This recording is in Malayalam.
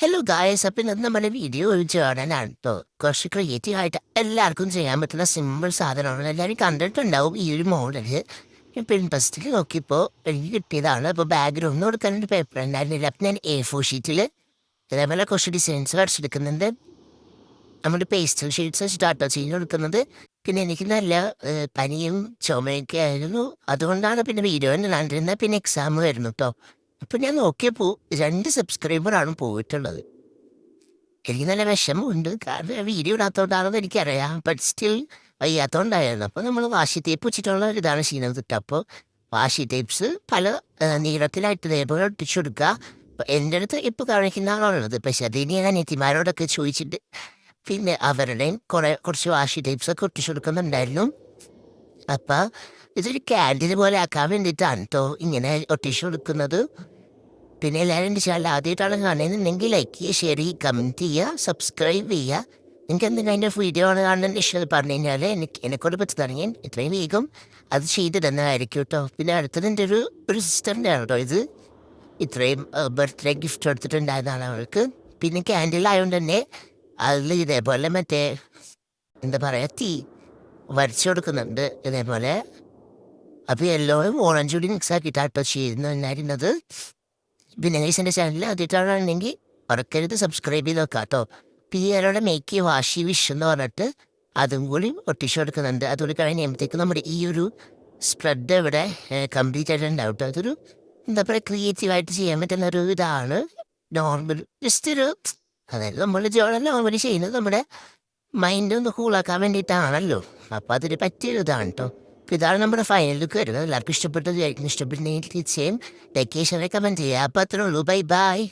ഹലോ ഗായ്സ്, അപ്പം ഇന്ന് നമ്മുടെ വീഡിയോ ഒരു ജേർണലാണ് കേട്ടോ. കുറച്ച് ക്രിയേറ്റീവ് ആയിട്ട് എല്ലാവർക്കും ചെയ്യാൻ പറ്റുന്ന സിമ്പിൾ സാധനമാണ്. എല്ലാവരും കണ്ടിട്ടുണ്ടാവും ഈ ഒരു മോഡല്. പിൻട്രസ്റ്റിൽ നോക്കിയപ്പോൾ എനിക്ക് കിട്ടിയതാണ്. അപ്പോൾ ബാക്ക്ഗ്രൗണ്ട് കൊടുക്കാനൊരു പേപ്പർ ഉണ്ടായിരുന്നില്ല. അപ്പം ഞാൻ A4 ഷീറ്റിൽ ഇതേപോലെ കുറച്ച് ഡിസൈൻസ് വരച്ചെടുക്കുന്നുണ്ട്. നമ്മുടെ പേസ്റ്റൽ ഷീറ്റ്സ് വെച്ചിട്ടാട്ടോ ചെയ്ത് കൊടുക്കുന്നത്. പിന്നെ എനിക്ക് നല്ല പനിയും ചുമയൊക്കെ ആയിരുന്നു. അതുകൊണ്ടാണ് പിന്നെ വീഡിയോ കണ്ടിരുന്നത്. പിന്നെ എക്സാം വരുന്നു കേട്ടോ. അപ്പം ഞാൻ നോക്കിയപ്പോൾ 2 സബ്സ്ക്രൈബറാണ് പോയിട്ടുള്ളത്. എനിക്ക് നല്ല വിഷമമുണ്ട്. കാരണം വീഡിയോ ഇടാത്തതുകൊണ്ടാണെന്ന് എനിക്കറിയാം. ബട്ട് സ്റ്റിൽ വയ്യാത്തതുകൊണ്ടായിരുന്നു. അപ്പോൾ നമ്മൾ വാഷി ടേപ്പ് വെച്ചിട്ടുള്ള ഇതാണ് ചെയ്യുന്നത് കിട്ടുക. അപ്പോൾ വാഷി ടേപ്പ്സ് പല നീളത്തിലായിട്ട് ഇതേപോലെ ഒട്ടിച്ചു കൊടുക്കുക. അപ്പോൾ എൻ്റെ അടുത്ത് ഇപ്പോൾ കാണിക്കുന്ന ആളാണുള്ളത്. പക്ഷേ അതിന് ഞാൻ അനിയത്തിമാരോടൊക്കെ ചോദിച്ചിട്ട് പിന്നെ അവരുടെയും കുറച്ച് വാഷി ടേപ്പ്സൊക്കെ ഒട്ടിച്ചു കൊടുക്കുന്നുണ്ടായിരുന്നു. അപ്പം ഇതൊരു ക്യാൻഡിൽ പോലെ ആക്കാൻ വേണ്ടിയിട്ടാണ് കേട്ടോ ഇങ്ങനെ ഒട്ടിച്ചു കൊടുക്കുന്നത്. പിന്നെ എല്ലാവരും എൻ്റെ ചാനൽ ആദ്യമായിട്ടാണ് കാണുന്നുണ്ടെങ്കിൽ ലൈക്ക് ചെയ്യുക, ഷെയർ ചെയ്യുക, കമൻറ്റ് ചെയ്യുക, സബ്സ്ക്രൈബ് ചെയ്യുക. നിങ്ങൾക്ക് എന്തെങ്കിലും അതിൻ്റെ വീഡിയോ ആണ് കാണുന്നത് ഇഷ്ടം പറഞ്ഞു കഴിഞ്ഞാൽ എന്നെക്കൊണ്ട് പറ്റുന്നതാണെങ്കിൽ എത്രയും വേഗം അത് ചെയ്ത് തന്നതായിരിക്കും കേട്ടോ. പിന്നെ അടുത്തത് എൻ്റെ ഒരു സിസ്റ്ററിൻ്റെ ആണ് കേട്ടോ ഇത്. ഇത്രയും ബർത്ത്ഡേ ഗിഫ്റ്റ് എടുത്തിട്ടുണ്ടായതാണ് അവൾക്ക്. പിന്നെ ക്യാൻഡിൽ ആയതുകൊണ്ട് തന്നെ അതിൽ ഇതേപോലെ മറ്റേ എന്താ പറയുക തീ വരച്ചു കൊടുക്കുന്നുണ്ട് ഇതേപോലെ. അപ്പോൾ യെല്ലോയും ഓറഞ്ചും കൂടി മിക്സ് ആക്കിയിട്ടാട്ടോ ചെയ്യുന്നുണ്ടായിരുന്നത്. പിന്നെ എൻ്റെ ചാനൽ ആദ്യമായിട്ടാണെങ്കിൽ മറക്കരുത് സബ്സ്ക്രൈബ് ചെയ്ത് നോക്കാം കേട്ടോ. പിന്നീട് മേക്ക് വാഷി വിഷ് എന്ന് പറഞ്ഞിട്ട് അതും കൂടി ഒട്ടിച്ചു കൊടുക്കുന്നുണ്ട്. അതുകൂടി കഴിയുമ്പോഴത്തേക്കും നമ്മുടെ ഈ ഒരു സ്പ്രെഡ് ഇവിടെ കംപ്ലീറ്റ് ആയിട്ടുണ്ടാവും കേട്ടോ. അതൊരു എന്താ പറയുക ക്രിയേറ്റീവായിട്ട് ചെയ്യാൻ പറ്റുന്ന ഒരു ഇതാണ്. നോർമൽ ജസ്റ്റ് ഒരു അതായത് നമ്മൾ നോർമലി ചെയ്യുന്നത് നമ്മുടെ മൈൻഡ് ഒന്ന് കൂളാക്കാൻ വേണ്ടിയിട്ടാണല്ലോ. അപ്പോൾ അതൊരു പറ്റിയൊരു ഇതാണ് കേട്ടോ. അപ്പോൾ ഇതാണ് നമ്മുടെ ഫൈനൽ ലുക്ക് വരുന്നത്. എല്ലാവർക്കും ഇഷ്ടപ്പെട്ടത് ഇഷ്ടപ്പെട്ടെങ്കിൽ തീർച്ചയായും ലൈക്ക് ചെയ്യുക, കമൻറ്റ് ചെയ്യുക. അപ്പോൾ അത്രേ ഉള്ളൂ. Bye bye.